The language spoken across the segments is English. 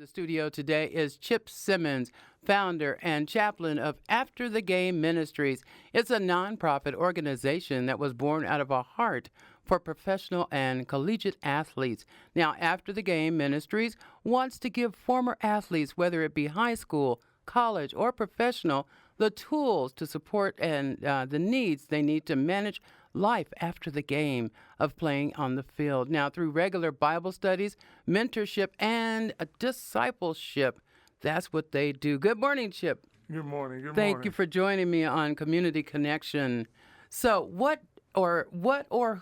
The studio today is Chip Simmons, founder and chaplain of After the Game Ministries. It's a nonprofit organization that was born out of a heart for professional and collegiate athletes. Now, After the Game Ministries wants to give former athletes, whether it be high school, college, or professional, the tools to support and the needs they need to manage life after the game of playing on the field. Now, through regular Bible studies, mentorship, and discipleship, that's what they do. Good morning, Chip. Good morning. Thank you for joining me on Community Connection. So what or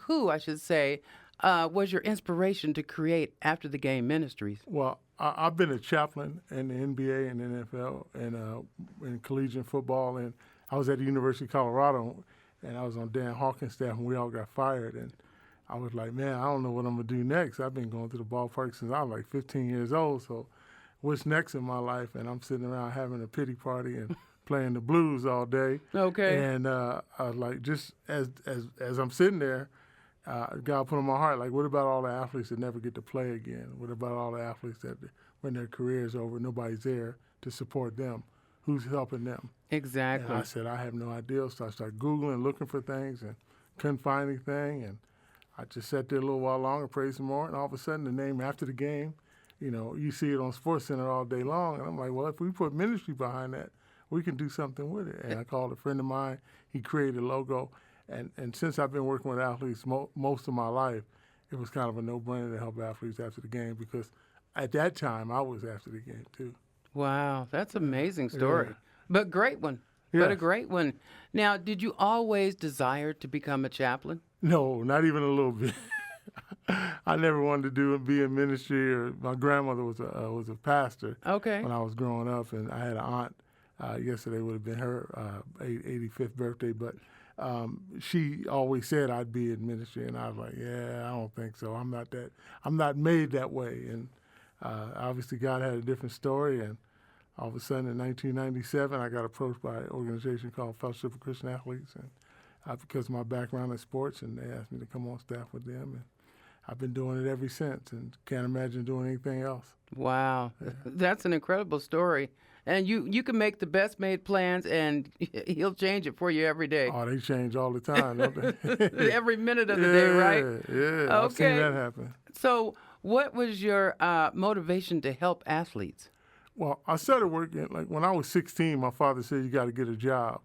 who, I should say, was your inspiration to create After the Game Ministries? Well, I've been a chaplain in the NBA and NFL and in collegiate football, and I was at the University of Colorado, and I was on Dan Hawkins' staff, and we all got fired. And I was like, man, I don't know what I'm going to do next. I've been going to the ballpark since I was like 15 years old, so what's next in my life? And I'm sitting around having a pity party and playing the blues all day. Okay. And I was like, just as I'm sitting there, God put on my heart, like, what about all the athletes that never get to play again? What about all the athletes that when their career's over, nobody's there to support them? Who's helping them? Exactly. And I said, I have no idea. So I started Googling, looking for things, and couldn't find anything. And I just sat there a little while longer, prayed some more, and all of a sudden the name After the Game, you see it on SportsCenter all day long. And I'm like, well, if we put ministry behind that, we can do something with it. And I called a friend of mine. He created a logo. And since I've been working with athletes most of my life, it was kind of a no-brainer to help athletes after the game because at that time I was after the game too. Wow, that's an amazing story. Yeah. But great one. Yes. But a great one. Now, did you always desire to become a chaplain? No, not even a little bit. I never wanted to be in ministry. Or my grandmother was a pastor. Okay. When I was growing up, and I had an aunt. Yesterday would have been her 85th birthday, but she always said I'd be in ministry, and I was like, yeah, I don't think so. I'm not made that way. And obviously God had a different story, and all of a sudden in 1997, I got approached by an organization called Fellowship of Christian Athletes, and because of my background in sports, and they asked me to come on staff with them, and I've been doing it ever since, and can't imagine doing anything else. Wow, Yeah. That's an incredible story. And you can make the best made plans, and he'll change it for you every day. Oh, they change all the time, don't they? Every minute of the day, right? Yeah, I've seen that happen. So what was your motivation to help athletes? Well, I started working, like when I was 16, my father said, you got to get a job.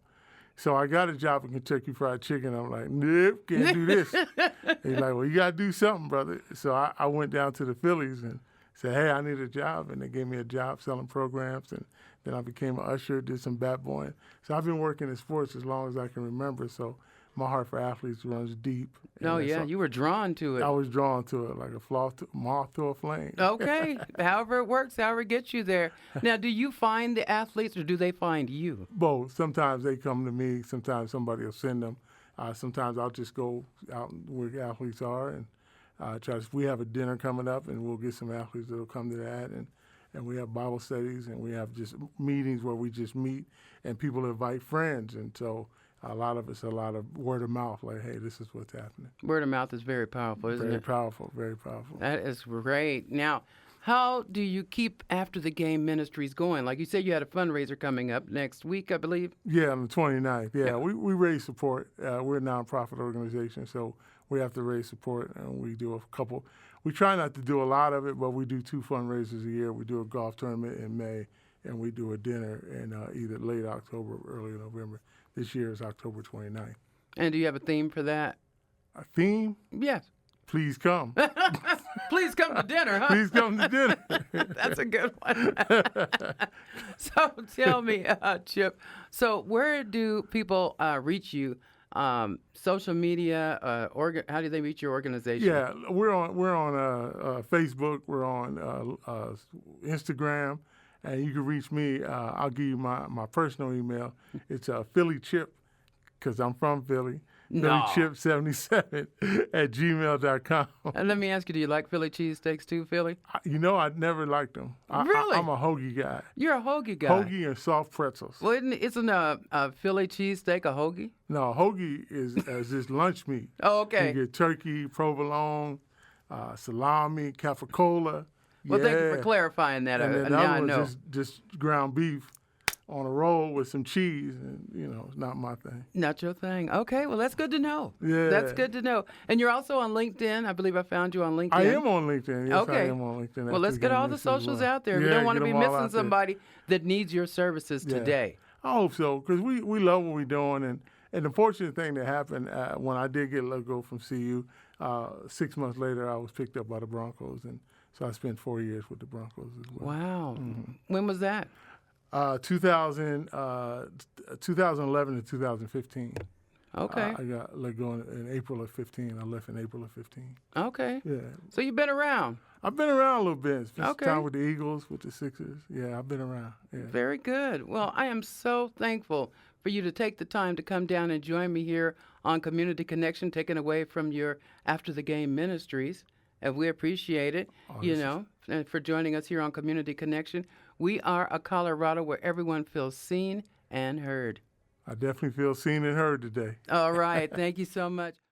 So I got a job in Kentucky Fried Chicken. I'm like, nope, can't do this. He's like, well, you got to do something, brother. So I went down to the Phillies and said, hey, I need a job. And they gave me a job selling programs. And then I became an usher, did some bat boying. So I've been working in sports as long as I can remember. So my heart for athletes runs deep. Oh, yeah, you were drawn to it. I was drawn to it like a moth to a flame. Okay, however it works, however it gets you there. Now, do you find the athletes or do they find you? Both. Sometimes they come to me. Sometimes somebody will send them. Sometimes I'll just go out where athletes are and we have a dinner coming up, and we'll get some athletes that will come to that. And we have Bible studies, and we have just meetings where we just meet, and people invite friends. And so a lot of word of mouth, like, hey, this is what's happening. Word of mouth is very powerful, isn't it? Very powerful, very powerful. That is great. Now, how do you keep After the Game Ministries going? Like you said, you had a fundraiser coming up next week, I believe. Yeah, on the 29th. Yeah, we raise support. We're a nonprofit organization, so we have to raise support, and we do a couple. We try not to do a lot of it, but we do 2 fundraisers a year. We do a golf tournament in May, and we do a dinner in either late October or early November. This year is October 29th. And do you have a theme for that? A theme? Yes. Please come. Please come to dinner, huh? Please come to dinner. That's a good one. So tell me, Chip, so where do people reach you? Social media, how do they reach your organization? Yeah, we're on Facebook, we're on Instagram, and you can reach me. I'll give you my personal email. It's Philly Chip, because I'm from Philly. No. PhillyChip77 at gmail.com. And let me ask you, do you like Philly cheesesteaks too, Philly? I never liked them. Really? I'm a hoagie guy. You're a hoagie guy. Hoagie and soft pretzels. Well, isn't a Philly cheesesteak a hoagie? No, hoagie is just lunch meat. Oh, okay. You get turkey, provolone, salami, capicola, Well, thank you for Yeah. clarifying that. And then the Now I other know. one's just ground beef on a roll with some cheese, and it's not my thing. Not your thing. Okay, well, that's good to know. Yeah. That's good to know. And you're also on LinkedIn. I believe I found you on LinkedIn. I am on LinkedIn. Yes, Okay. I am on LinkedIn. Well, let's get all the socials out there. We don't want to be missing somebody that needs your services today. I hope so, because we love what we're doing. And the fortunate thing that happened when I did get let go from CU, 6 months later, I was picked up by the Broncos. And so I spent 4 years with the Broncos as well. Wow. When was that? 2011 to 2015. Okay. I got let go in April of 15. I left in April of 15. Okay. Yeah. So you've been around. I've been around a little bit. Spent Okay. time with the Eagles, with the Sixers. Yeah, I've been around. Yeah. Very good. Well, I am so thankful for you to take the time to come down and join me here on Community Connection, taken away from your After the Game Ministries. And we appreciate it, and for joining us here on Community Connection. We are a Colorado where everyone feels seen and heard. I definitely feel seen and heard today. All right. Thank you so much.